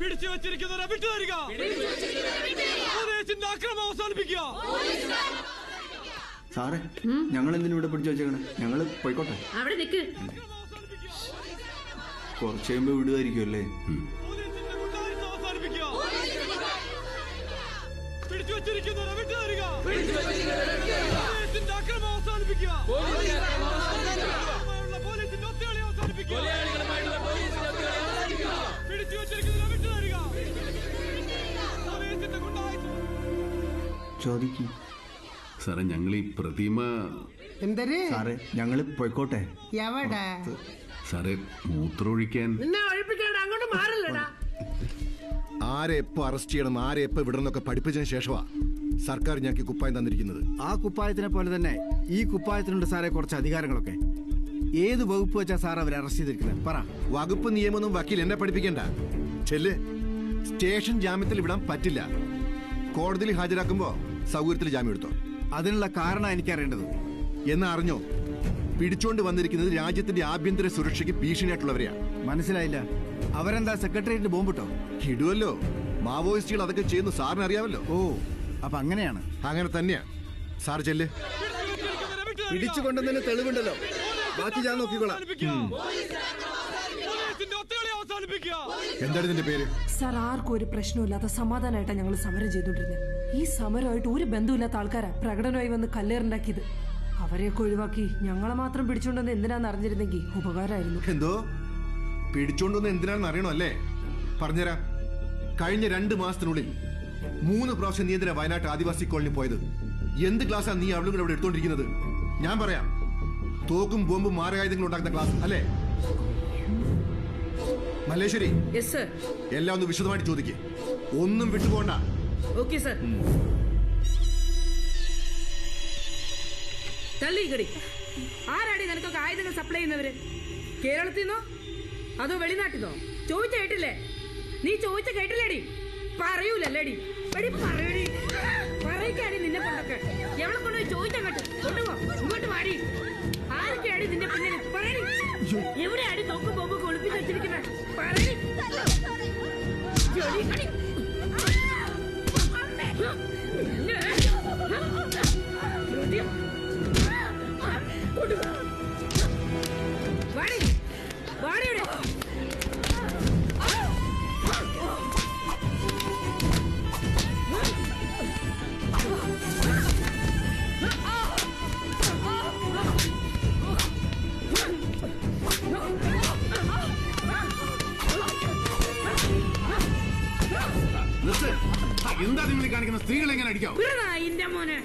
പിടിച്ചു വെച്ചിരിക്കുന്നവരെ വിട്ടുതരിക. അക്രമം അവസാനിപ്പിക്കുക. സാറേ, ഞങ്ങൾ എന്തിനും ഇവിടെ പിടിച്ചു വെച്ചേക്കണേ? ഞങ്ങള് പോയിക്കോട്ടെ. അവിടെ നിൽക്ക്. കുറച്ച് കഴിയുമ്പോ വിടുമായിരിക്കും അല്ലേ? പിടിച്ചു വെച്ചിരിക്കുന്നവരെ വിട്ടുതരിക. അക്രമം അവസാനിപ്പിക്കുക. പോലീസിന്റെ ഒത്തുകളി അവസാനിപ്പിക്കുക. പിടിച്ചു വെച്ചിരിക്കുന്നവരെ വിട്ടുതരിക. പോലീസിന്റെ ഗുണ്ടായിസം. ചോദിക്കും സാറേ, ഞങ്ങൾ ഈ പ്രതിമ എന്തര് സാറേ, ഞങ്ങള് പോയിക്കോട്ടെ. എവിടെ സാറേ, മൂത്രമൊഴിക്കാൻ. നിന്നെ ഒഴിപ്പിക്കാണ്ട് അങ്ങോട്ട് മാറില്ലടാ. ആരെ എപ്പോ അറസ്റ്റ് ചെയ്യണം, ആരെ എപ്പോ വിടണമെന്നൊക്കെ പഠിപ്പിച്ചതിന് ശേഷമാ സർക്കാർ ഞങ്ങൾക്ക് കുപ്പായം തന്നിരിക്കുന്നത്. ആ കുപ്പായത്തിനെ പോലെ തന്നെ ഈ കുപ്പായത്തിനുണ്ട് സാറേ കുറച്ച് അധികാരങ്ങളൊക്കെ. ഏത് വകുപ്പ് വെച്ചാ സാർ അവരെ അറസ്റ്റ് ചെയ്തിരിക്കുന്നത്? പറ. വകുപ്പ് നിയമമൊന്നും വക്കീൽ എന്നെ പഠിപ്പിക്കണ്ട. ചെല്ല്. സ്റ്റേഷൻ ജാമ്യത്തിൽ വിടാൻ പറ്റില്ല. കോടതിയിൽ ഹാജരാക്കുമ്പോ സൗകര്യത്തിൽ ജാമ്യം എടുത്തോ. അതിനുള്ള കാരണം എനിക്കറിയേണ്ടത്. എന്ന് അറിഞ്ഞോ? പിടിച്ചോണ്ട് വന്നിരിക്കുന്നത് രാജ്യത്തിന്റെ ആഭ്യന്തര സുരക്ഷയ്ക്ക് ഭീഷണിയായിട്ടുള്ളവരെയാ. മനസ്സിലായില്ല. അവരെന്താ സെക്രട്ടേറിയറ്റിൽ ബോംബിട്ടോ? ഇടുവല്ലോ. മാവോയിസ്റ്റുകൾ അതൊക്കെ ചെയ്യുന്നു, സാറിന് അറിയാമല്ലോ. ഓ, അപ്പൊ അങ്ങനെയാണ്. അങ്ങനെ തന്നെയാ. സാർ ചെല്ല്. പിടിച്ചു കൊണ്ടുവന്നതിന് തെളിവുണ്ടല്ലോ, ബാക്കി ഞാൻ നോക്കിക്കോളാം. എന്താണ് ഇതിന്റെ പേര്? സാർ, ആർക്കും ഒരു പ്രശ്നമില്ലാത്ത സമാധാനമായിട്ടാണ് ഞങ്ങൾ സമരം ചെയ്തോണ്ടിരുന്നത്. ഈ സമരമായിട്ട് ഒരു ബന്ധമില്ലാത്ത ആൾക്കാരാ പ്രകടനമായി വന്ന് കല്ലേറുണ്ടാക്കിയത്. അവരെയൊക്കെ ഒഴിവാക്കി ഞങ്ങളെ മാത്രം പിടിച്ചോണ്ടെന്ന് എന്തിനാന്ന് അറിഞ്ഞിരുന്നെങ്കിൽ ഉപകാരമായിരുന്നു. എന്തോ പിടിച്ചോണ്ടൊന്ന് എന്തിനാണെന്ന് അറിയണോ അല്ലേ? പറഞ്ഞുതരാം. കഴിഞ്ഞ 2 മാസത്തിനുള്ളിൽ 3 പ്രാവശ്യം നീ എന്തിനാ വയനാട്ട് ആദിവാസി കോളനി പോയത്? എന്ത് ക്ലാസ്സാ നീ അവളുകൾ അവിടെ എടുത്തോണ്ടിരിക്കുന്നത്? ഞാൻ പറയാം. തോക്കും ബോംബും മാരകായുധങ്ങൾ ഉണ്ടാക്കുന്ന ക്ലാസ് അല്ലേ? മല്ലേശ്വരി, എല്ലാം ഒന്ന് വിശദമായിട്ട് ചോദിക്കേ. ഒന്നും വിട്ടുപോണ്ട. Okay sir. തള്ളിക്കടി. ആരാടി നിനക്കൊക്കെ ആയുധങ്ങൾ സപ്ലൈ ചെയ്യുന്നവര്? കേരളത്തിൽ നിന്നോ അതോ വെളിനാട്ടിന്നോ? ചോദിച്ച കേട്ടില്ലേ? നീ ചോദിച്ച കേട്ടില്ലേടി? പറയൂലല്ലേടി? പറയടി. പറയിക്കാടി നിന്നെ കൊണ്ടൊക്കെ. എവിടെ കൊണ്ടുപോയി ചോദിച്ചങ്ങോട്ട് കൊണ്ടുപോ. ഇങ്ങോട്ട് മാടി. ആരൊക്കെയാടി നിന്റെ പിന്നിൽ? പറയടി. എവിടെയാടി തോക്കും ബോംബൊക്കെ ഒളിപ്പിച്ച് വെച്ചിരിക്കുന്നത്? പറയടി. എന്താ നിങ്ങൾ കാണിക്കുന്ന? സ്ത്രീകളെ എങ്ങനെ അടിക്കാം? മോനെ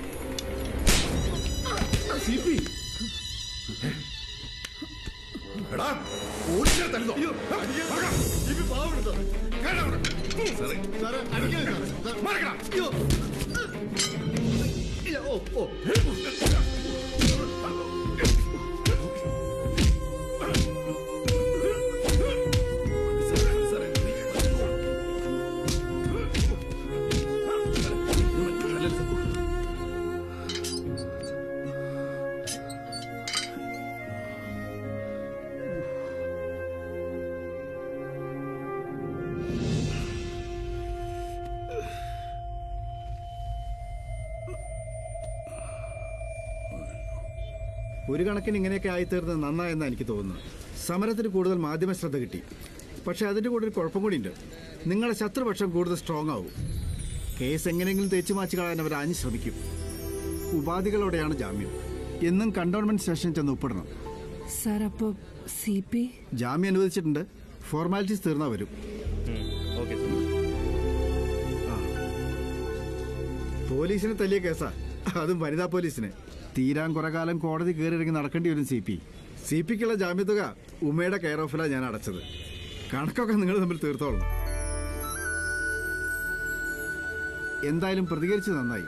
ഒരു കണക്കിന് ഇങ്ങനെയൊക്കെ ആയിത്തീർന്നത് നന്നായെന്നാണ് എനിക്ക് തോന്നുന്നത്. സമരത്തിന് കൂടുതൽ മാധ്യമ ശ്രദ്ധ കിട്ടി. പക്ഷെ അതിൻ്റെ കൂടെ ഒരു കുഴപ്പം കൂടിയുണ്ട്. നിങ്ങളുടെ ശത്രുപക്ഷം കൂടുതൽ സ്ട്രോങ് ആവും. കേസ് എങ്ങനെയെങ്കിലും തേച്ചു മാച്ച് കളയാൻ അവർ ആഞ്ഞു ശ്രമിക്കും. ഉപാധികളോടെയാണ് ജാമ്യം. എന്നും കണ്ടോൺമെന്റ് സ്റ്റേഷനിൽ ചെന്ന് ഒപ്പിടണം. സാർ അപ്പോ CP ജാമ്യം അനുവദിച്ചിട്ടുണ്ട്. ഫോർമാലിറ്റീസ് തീർന്നാ വരും. പോലീസിനെ തല്ലിയ കേസാ, അതും വനിതാ പോലീസിന്. തീരാൻ കുറെ കാലം കോടതി കയറിയിറങ്ങി നടക്കേണ്ടി വരും CPക്കുള്ള ജാമ്യത്തുക ഉമ്മയുടെ കെയർ ഓഫിലാണ് ഞാൻ അടച്ചത്. കണക്കൊക്കെ നിങ്ങൾ തമ്മിൽ തീർത്തോളണം. എന്തായാലും പ്രതികരിച്ച് നന്നായി.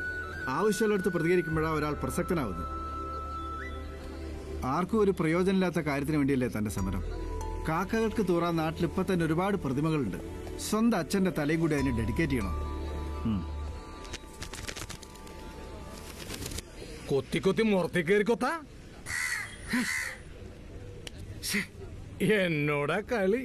ആവശ്യമുള്ളിടത്ത് പ്രതികരിക്കുമ്പോഴാണ് ഒരാൾ പ്രസക്തനാവുന്നത്. ആർക്കും ഒരു പ്രയോജനമില്ലാത്ത കാര്യത്തിന് വേണ്ടിയല്ലേ തന്റെ സമരം. കാക്കകൾക്ക് തൂറാൻ നാട്ടിൽ ഇപ്പൊ തന്നെ ഒരുപാട് പ്രതിമകളുണ്ട്. സ്വന്തം അച്ഛന്റെ തലയും കൂടി അതിന് ഡെഡിക്കേറ്റ് ചെയ്യണം. കൊത്തി കൊത്തി മുറത്തി കയറി കൊത്ത എന്നോടാ കളി.